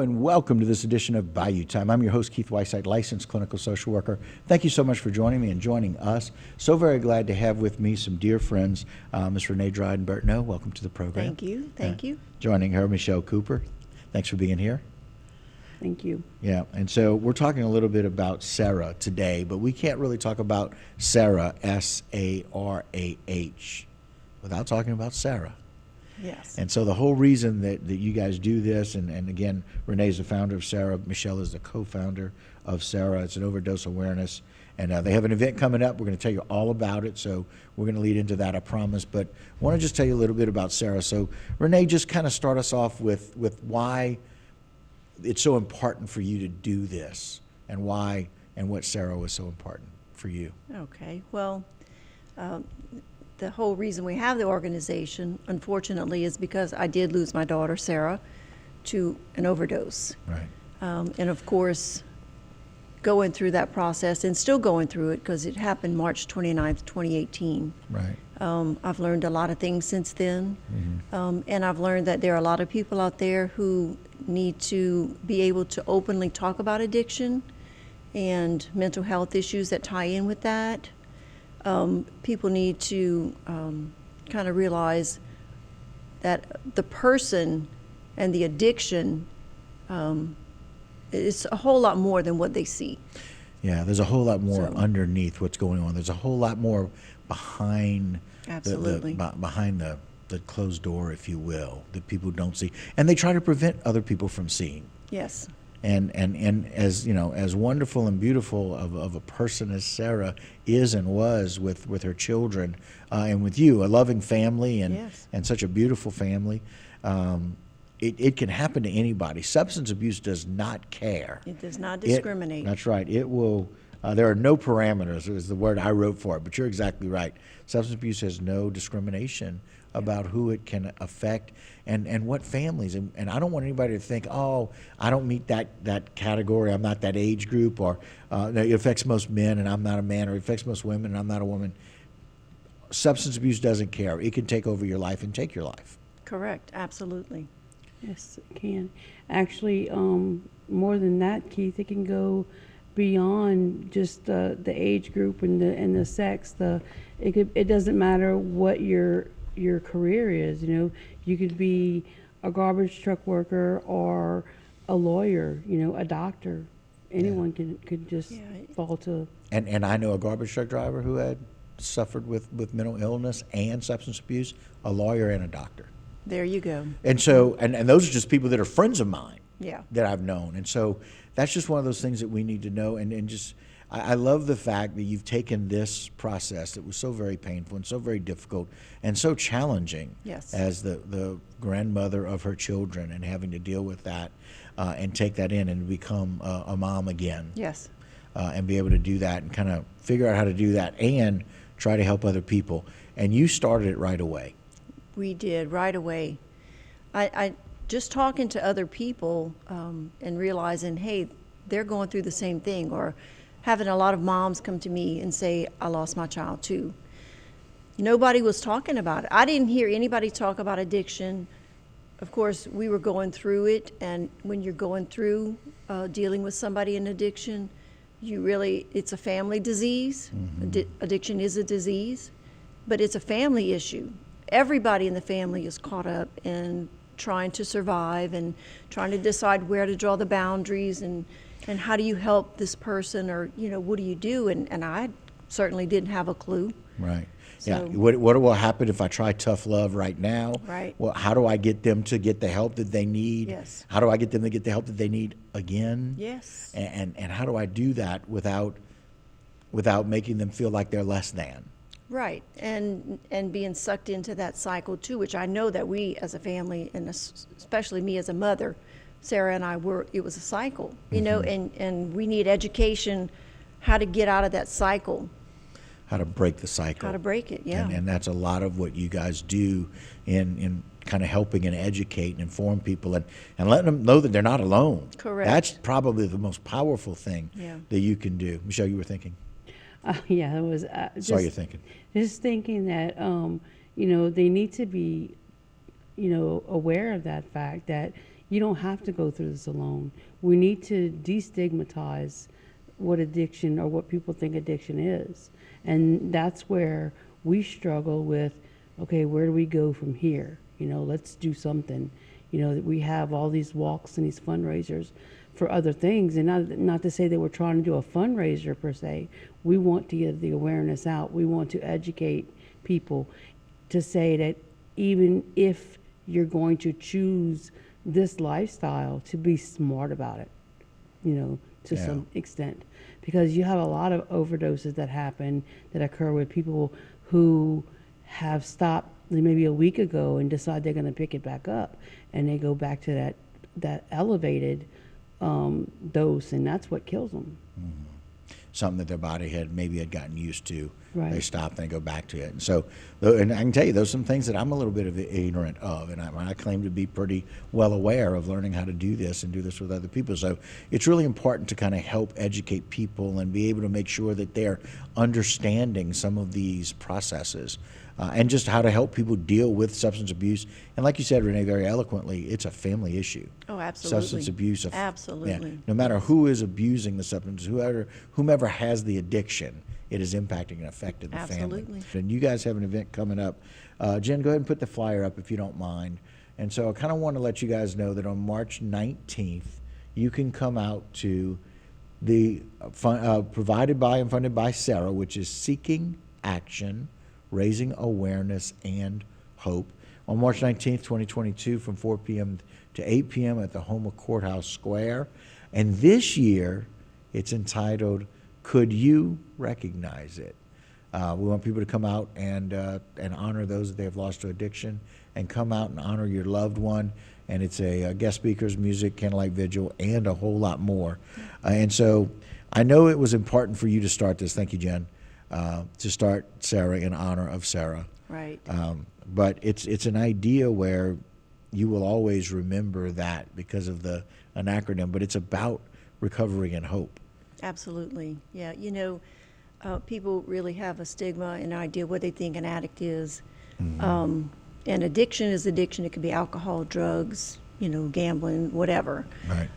and welcome to this edition of Bayou Time. I'm your host, Keith Whiteside, licensed clinical social worker. Thank you so much for joining me and joining us. So very glad to have with me some dear friends, Ms. Renee Dryden-Burtno. Welcome to the program. Thank you. Thank you. Joining her, Michelle Cooper. Thanks for being here. Thank you. Yeah, and so we're talking a little bit about S.A.R.A.H today, but we can't really talk about S.A.R.A.H, S-A-R-A-H, without talking about Sarah. Yes. And so the whole reason that you guys do this, and again, Renee's the founder of S.A.R.A.H, Michelle is the co-founder of S.A.R.A.H. It's an overdose awareness. And they have an event coming up. We're going to tell you all about it, so we're going to lead into that, I promise. But I want to just tell you a little bit about S.A.R.A.H. So Renee, just kind of start us off with why it's so important for you to do this, and why and what S.A.R.A.H was so important for you. Okay. Well, the whole reason we have the organization, unfortunately, is because I did lose my daughter, Sarah, to an overdose. Right. And of course, going through that process and still going through it because it happened March 29th, 2018. Right. I've learned a lot of things since then. Mm-hmm. And I've learned that there are a lot of people out there who need to be able to openly talk about addiction and mental health issues that tie in with that. People need to kind of realize that the person and the addiction is a whole lot more than what they see. Yeah, there's a whole lot more underneath what's going on. There's a whole lot more behind Absolutely. behind the closed door, if you will, that people don't see. And they try to prevent other people from seeing. Yes. And as you know, as wonderful and beautiful of a person as Sarah is and was with her children, and with you, a loving family and Yes. and such a beautiful family, it can happen to anybody. Substance abuse does not care. It does not discriminate. That's right. It will. There are no parameters, is the word I wrote for it. But you're exactly right. Substance abuse has no discrimination about who it can affect and what families. And I don't want anybody to think, oh, I don't meet that category. I'm not that age group, or it affects most men and I'm not a man, or it affects most women and I'm not a woman. Substance abuse doesn't care. It can take over your life and take your life. Correct. Absolutely. Yes, it can. Actually, more than that, Keith, it can go beyond just the age group and the sex. It doesn't matter what your career is. You know, you could be a garbage truck worker or a lawyer. You know, a doctor. Anyone could just fall to. And I know a garbage truck driver who had suffered with mental illness and substance abuse, a lawyer and a doctor. There you go. And so, and those are just people that are friends of mine. Yeah. That I've known. And so that's just one of those things that we need to know. And just, I love the fact that you've taken this process that was so very painful and so very difficult and so challenging. Yes. As the grandmother of her children, and having to deal with that and take that in and become a mom again. Yes. And be able to do that and kind of figure out how to do that and try to help other people. And you started it right away. We did right away. I just talking to other people and realizing, hey, they're going through the same thing, or having a lot of moms come to me and say, I lost my child too. Nobody was talking about it. I didn't hear anybody talk about addiction. Of course, we were going through it, and when you're going through dealing with somebody in addiction, it's a family disease. Mm-hmm. Addiction is a disease, but it's a family issue. Everybody in the family is caught up in trying to survive and trying to decide where to draw the boundaries and how do you help this person, or, you know, what do you do? And I certainly didn't have a clue. Right. So, yeah. What will happen if I try tough love right now? Right. Well, how do I get them to get the help that they need? Yes. How do I get them to get the help that they need again? Yes. And how do I do that without making them feel like they're less than? Right, and being sucked into that cycle too, which I know that we as a family, and especially me as a mother, Sarah and I it was a cycle, you know, and we need education, how to get out of that cycle. How to break the cycle. How to break it, yeah. And that's a lot of what you guys do in kind of helping and educate and inform people and letting them know that they're not alone. Correct. That's probably the most powerful thing Yeah. that you can do. Michelle, you were thinking? Yeah, it was. Saw you thinking. Just thinking that, you know, they need to be, you know, aware of that fact that, you don't have to go through this alone. We need to destigmatize what addiction or what people think addiction is. And that's where we struggle with, okay, where do we go from here? Let's do something. That we have all these walks and these fundraisers for other things. And not to say that we're trying to do a fundraiser per se. We want to get the awareness out. We want to educate people to say that even if you're going to choose this lifestyle, to be smart about it, to some extent. Because you have a lot of overdoses that happen, that occur with people who have stopped maybe a week ago and decide they're going to pick it back up. And they go back to that elevated dose, and that's what kills them. Something that their body had gotten used to. Right. They stop and they go back to it. And so, and I can tell you, there's some things that I'm a little bit of ignorant of, and I claim to be pretty well aware of learning how to do this and do this with other people. So it's really important to kind of help educate people and be able to make sure that they're understanding some of these processes. And just how to help people deal with substance abuse. And like you said, Renee, very eloquently, it's a family issue. Oh, absolutely. Substance abuse. Absolutely. No matter who is abusing the substance, whomever has the addiction, it is impacting and affecting the family. Absolutely. And you guys have an event coming up. Jen, go ahead and put the flyer up if you don't mind. And so I kind of want to let you guys know that on March 19th, you can come out to the provided by and funded by S.A.R.A.H, which is Seeking Action, Raising Awareness and Hope, on March 19th, 2022, from 4 p.m. to 8 p.m. at the Houma Courthouse Square. And this year, it's entitled, Could You Recognize It? We want people to come out and honor those that they have lost to addiction, and come out and honor your loved one. And it's a guest speakers, music, candlelight vigil, and a whole lot more. And so I know it was important for you to start this. Thank you, Jen. To start S.A.R.A.H in honor of Sarah. Right. But it's an idea where you will always remember that because of an acronym, but it's about recovery and hope. Absolutely. Yeah. People really have a stigma and idea what they think an addict is. And addiction is addiction. It could be alcohol, drugs, gambling, whatever. Right.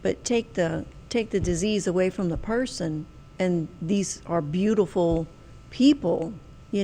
But take the disease away from the person, and these are beautiful people. I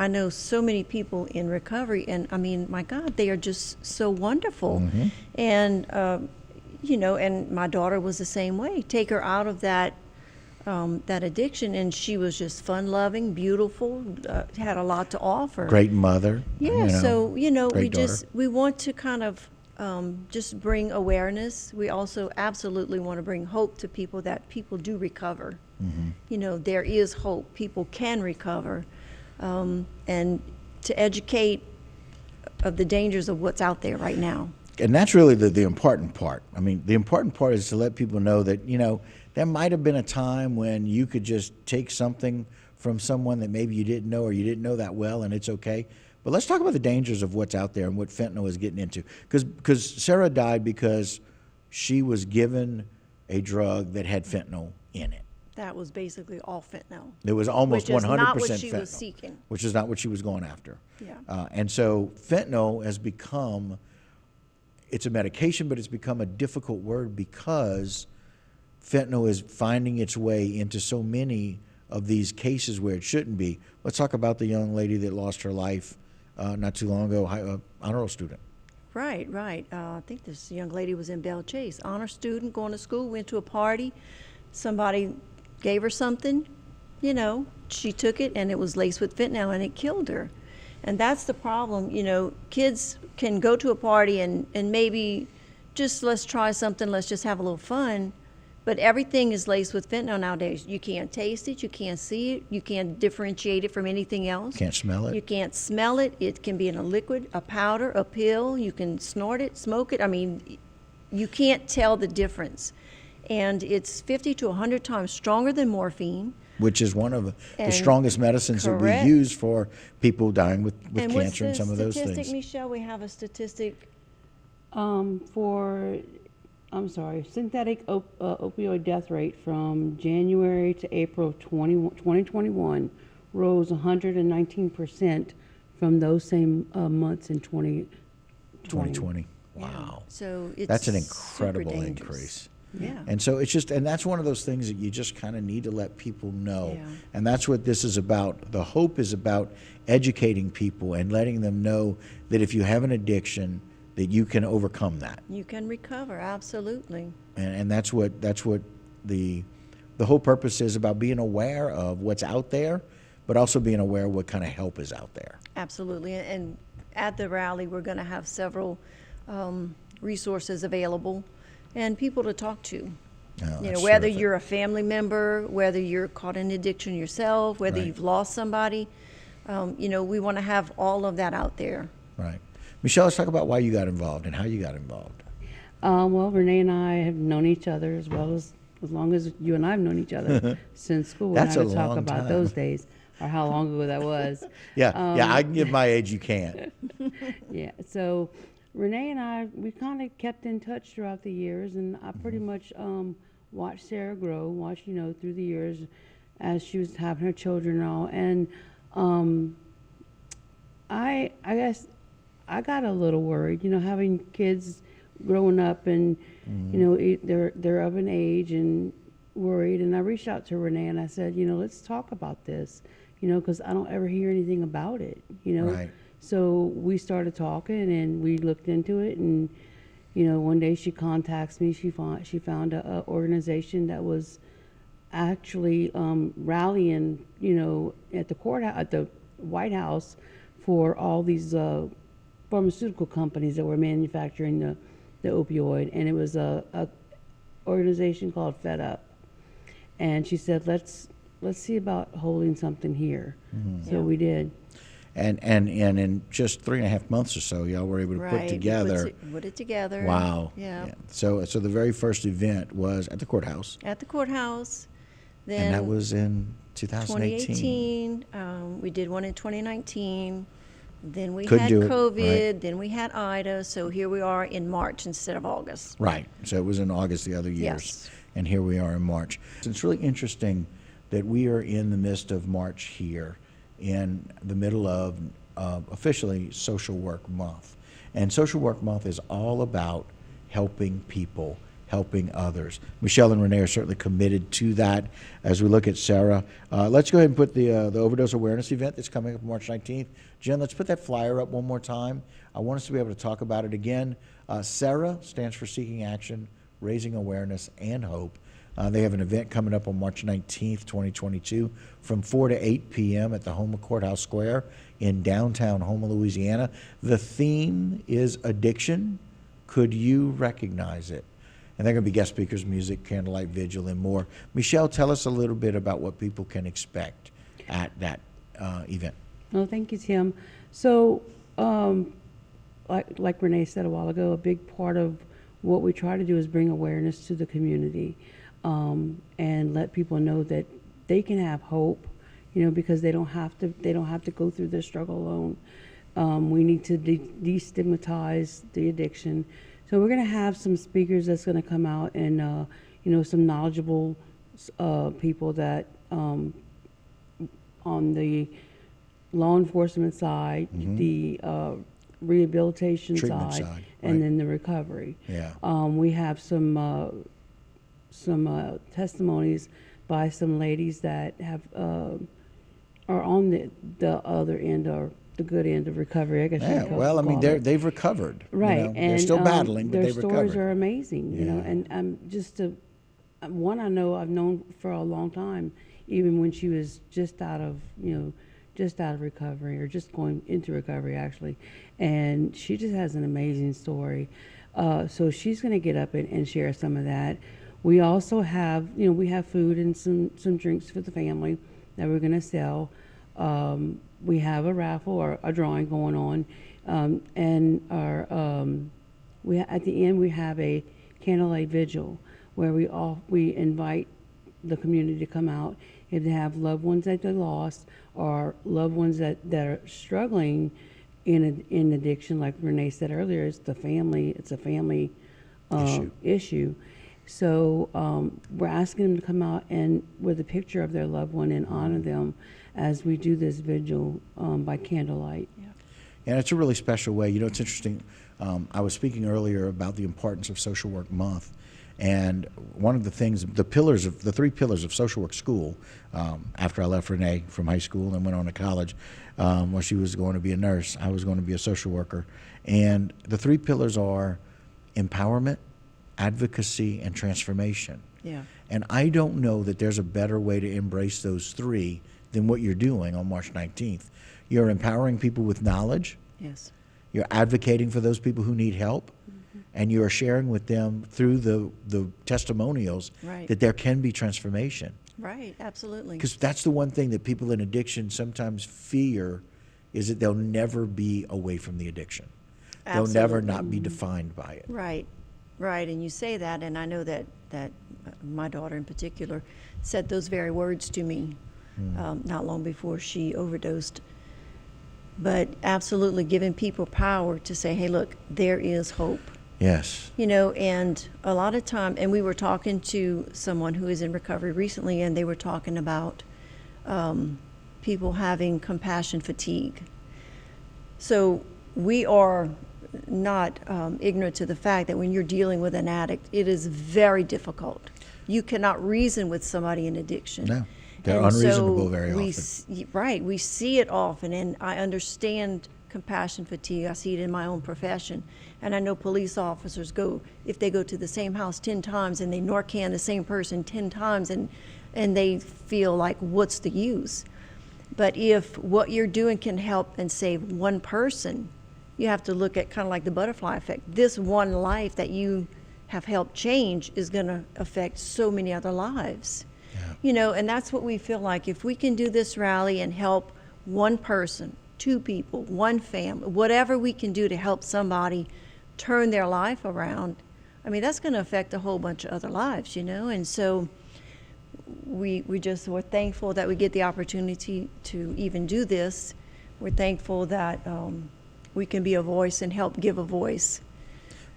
know so many people in recovery, and my God, they are just so wonderful. Mm-hmm. And and my daughter was the same way. Take her out of that addiction, and she was just fun-loving, beautiful, had a lot to offer. Great mother. Yeah. So great daughter. we want to kind of just bring awareness. We also absolutely want to bring hope to people, that people do recover. Mm-hmm. There is hope. People can recover, and to educate of the dangers of what's out there right now. And that's really the important part. The important part is to let people know that, there might have been a time when you could just take something from someone that maybe you didn't know or you didn't know that well, and it's okay. But let's talk about the dangers of what's out there and what fentanyl is getting into. Because Sarah died because she was given a drug that had fentanyl in it. That was basically all fentanyl. It was almost 100% fentanyl. Which is not what she was seeking. Which is not what she was going after. Yeah. And so fentanyl has become, it's a medication, but it's become a difficult word because fentanyl is finding its way into so many of these cases where it shouldn't be. Let's talk about the young lady that lost her life not too long ago, honor roll student. Right. I think this young lady was in Belle Chase. Honor student, going to school, went to a party. Somebody gave her something, she took it, and it was laced with fentanyl, and it killed her. And that's the problem. Kids can go to a party and maybe just let's try something, let's just have a little fun. But everything is laced with fentanyl nowadays. You can't taste it, you can't see it, you can't differentiate it from anything else. Can't smell it. You can't smell it. It can be in a liquid, a powder, a pill. You can snort it, smoke it. You can't tell the difference. And it's 50 to 100 times stronger than morphine. Which is one of the strongest medicines that we use for people dying with cancer and some of those things. Statistic, Michelle, we have a statistic. Synthetic opioid death rate from January to April of 2021 rose 119% from those same months in 2020. Wow. So it's That's an super incredible dangerous. increase. Yeah. And so it's just, and that's one of those things that you just kind of need to let people know. Yeah. And that's what this is about. The hope is about educating people and letting them know that if you have an addiction, that you can overcome that. You can recover, absolutely. And that's what the whole purpose is about, being aware of what's out there, but also being aware of what kind of help is out there. Absolutely. And at the rally, we're going to have several resources available and people to talk to. Oh, You know, that's whether terrific. you're a family member, whether you're caught in addiction yourself, whether Right. you've lost somebody, you know, we want to have all of that out there. Right. Michelle, let's talk about why you got involved and how you got involved. Well, Renee and I have known each other as long as you and I have known each other since school. We're That's not a gonna talk long about time. those days or how long ago that was. Yeah, I can give my age, you can't. Yeah. So Renee and I, we kind of kept in touch throughout the years, and I pretty much watched Sarah grow, through the years as she was having her children and all. And I guess I got a little worried, having kids growing up and, they're of an age and worried. And I reached out to Renee and I said, let's talk about this, because I don't ever hear anything about it, Right. So we started talking and we looked into it, and one day she contacts me. She found a organization that was actually rallying, at the courthouse, at the White House, for all these pharmaceutical companies that were manufacturing the opioid, and it was a organization called Fed Up. And she said, let's see about holding something here. Mm-hmm. So we did. And in just 3.5 months or so, y'all were able to Right. put together. Put it together. Wow. Yeah. So the very first event was at the courthouse, At the courthouse. Then and that was in 2018. 2018. We did one in 2019. Then we Couldn't had do it, COVID. right. Then we had Ida. So here we are in March instead of August. Right. So it was in August the other years, Yes. and here we are in March. It's really interesting that we are in the midst of March here, in the middle of officially Social Work Month. And Social Work Month is all about helping people, helping others. Michelle and Renee are certainly committed to that as we look at S.A.R.A.H. Let's go ahead and put the overdose awareness event that's coming up March 19th. Jen, let's put that flyer up one more time. I want us to be able to talk about it again. S.A.R.A.H stands for Seeking Action, Raising Awareness, and Hope. They have an event coming up on March 19th, 2022, from 4 to 8 p.m. at the Houma Courthouse Square in downtown Houma, Louisiana. The theme is addiction. Could you recognize it? And they're going to be guest speakers, music, candlelight vigil, and more. Michelle, tell us a little bit about what people can expect at that event. No, thank you, Tim. So, like Renee said a while ago, a big part of what we try to do is bring awareness to the community, and let people know that they can have hope, because they don't have to go through this struggle alone. We need to destigmatize the addiction. So we're going to have some speakers that's going to come out, and some knowledgeable people that on the law enforcement side, the rehabilitation Treatment side, side, and right. then the recovery. Yeah. We have some testimonies by some ladies that have are on the other end, or the good end of recovery, I guess. Yeah, well, I mean, they've recovered. right, and they're still battling, but their they've stories recovered. are amazing, Yeah. and one I've known for a long time, even when she was just out of recovery, or just going into recovery actually, and she just has an amazing story. So she's going to get up and share some of that. We also have, we have food and some drinks for the family that we're going to sell. We have a raffle or a drawing going on, and our at the end we have a candlelight vigil where we invite the community to come out, if they have loved ones that they lost, or loved ones that are struggling in addiction. Like Renee said earlier, it's a family issue. So we're asking them to come out and with a picture of their loved one and honor them as we do this vigil by candlelight. And it's a really special way. You know, it's interesting. I was speaking earlier about the importance of Social Work Month. And one of the things, the three pillars of social work school, after I left Renee from high school and went on to college, where she was going to be a nurse, I was going to be a social worker. And the three pillars are empowerment, advocacy, and transformation. Yeah. And I don't know that there's a better way to embrace those three than what you're doing on March 19th. You're empowering people with knowledge. Yes. You're advocating for those people who need help. And you are sharing with them through the testimonials Right. that there can be transformation. Right. Absolutely. Because that's the one thing that people in addiction sometimes fear, is that they'll never be away from the addiction. They'll never Absolutely. not be defined by it. Right, right, and you say that, and I know that my daughter in particular said those very words to me not long before she overdosed. But absolutely giving people power to say, hey, look, there is hope. Yes. You know, and a lot of time, and we were talking to someone who is in recovery recently, and they were talking about people having compassion fatigue. So we are not ignorant to the fact that when you're dealing with an addict, it is very difficult. You cannot reason with somebody in addiction. No, they're And unreasonable so very we often. Right, we see it often, and I understand compassion fatigue. I see it in my own profession. And I know police officers if they go to the same house 10 times and they Narcan the same person 10 times and they feel like, what's the use? But if what you're doing can help and save one person, you have to look at kind of like the butterfly effect. This one life that you have helped change is going to affect so many other lives. Yeah. You know, and that's what we feel like. If we can do this rally and help one person, two people, one family, whatever we can do to help somebody turn their life around, I mean, that's going to affect a whole bunch of other lives, you know? And so we're thankful that we get the opportunity to even do this. We're thankful that we can be a voice and help give a voice.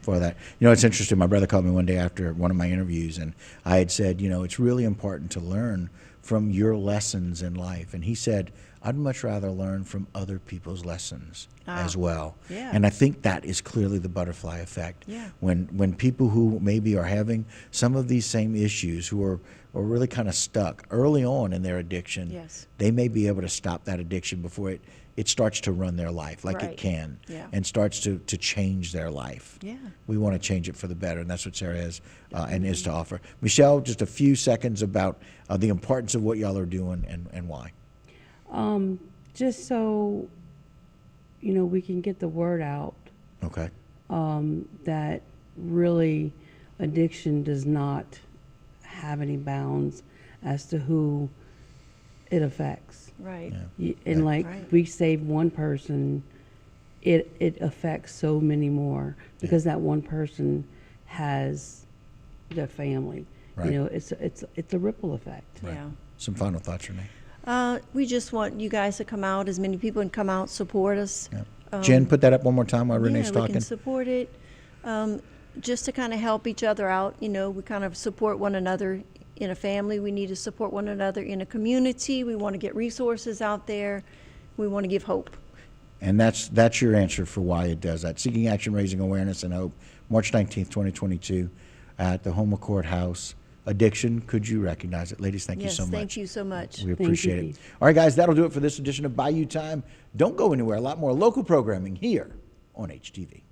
For that. You know, it's interesting. My brother called me one day after one of my interviews, and I had said, you know, it's really important to learn from your lessons in life. And he said, I'd much rather learn from other people's lessons as well. Yeah. And I think that is clearly the butterfly effect. Yeah. When people who maybe are having some of these same issues, who are really kind of stuck early on in their addiction, Yes. they may be able to stop that addiction before it starts to run their life like Right. it can, Yeah. and starts to change their life. Yeah. We want to change it for the better, and that's what S.A.R.A.H has and is to offer. Michelle, just a few seconds about the importance of what y'all are doing and why. Just so, you know, we can get the word out Okay. that really addiction does not have any bounds as to who it affects. Right. And like Right. we save one person, it affects so many more because that one person has their family. Right. You know, it's a ripple effect. Right. Yeah. Some final thoughts, Renee? We just want you guys to come out, as many people can come out, support us. Yeah. Jen, put that up one more time while Renee's Yeah, we talking. can support it, just to kind of help each other out. You know, we kind of support one another in a family. We need to support one another in a community. We want to get resources out there. We want to give hope. And that's your answer for why it does that. Seeking Action, Raising Awareness and Hope, March 19th, 2022, at the Houma Courthouse. Addiction, could you recognize it? Ladies, thank you Yes, so much. thank you so much. We you, appreciate it. Keith. All right, guys, that'll do it for this edition of Bayou Time. Don't go anywhere. A lot more local programming here on HTV.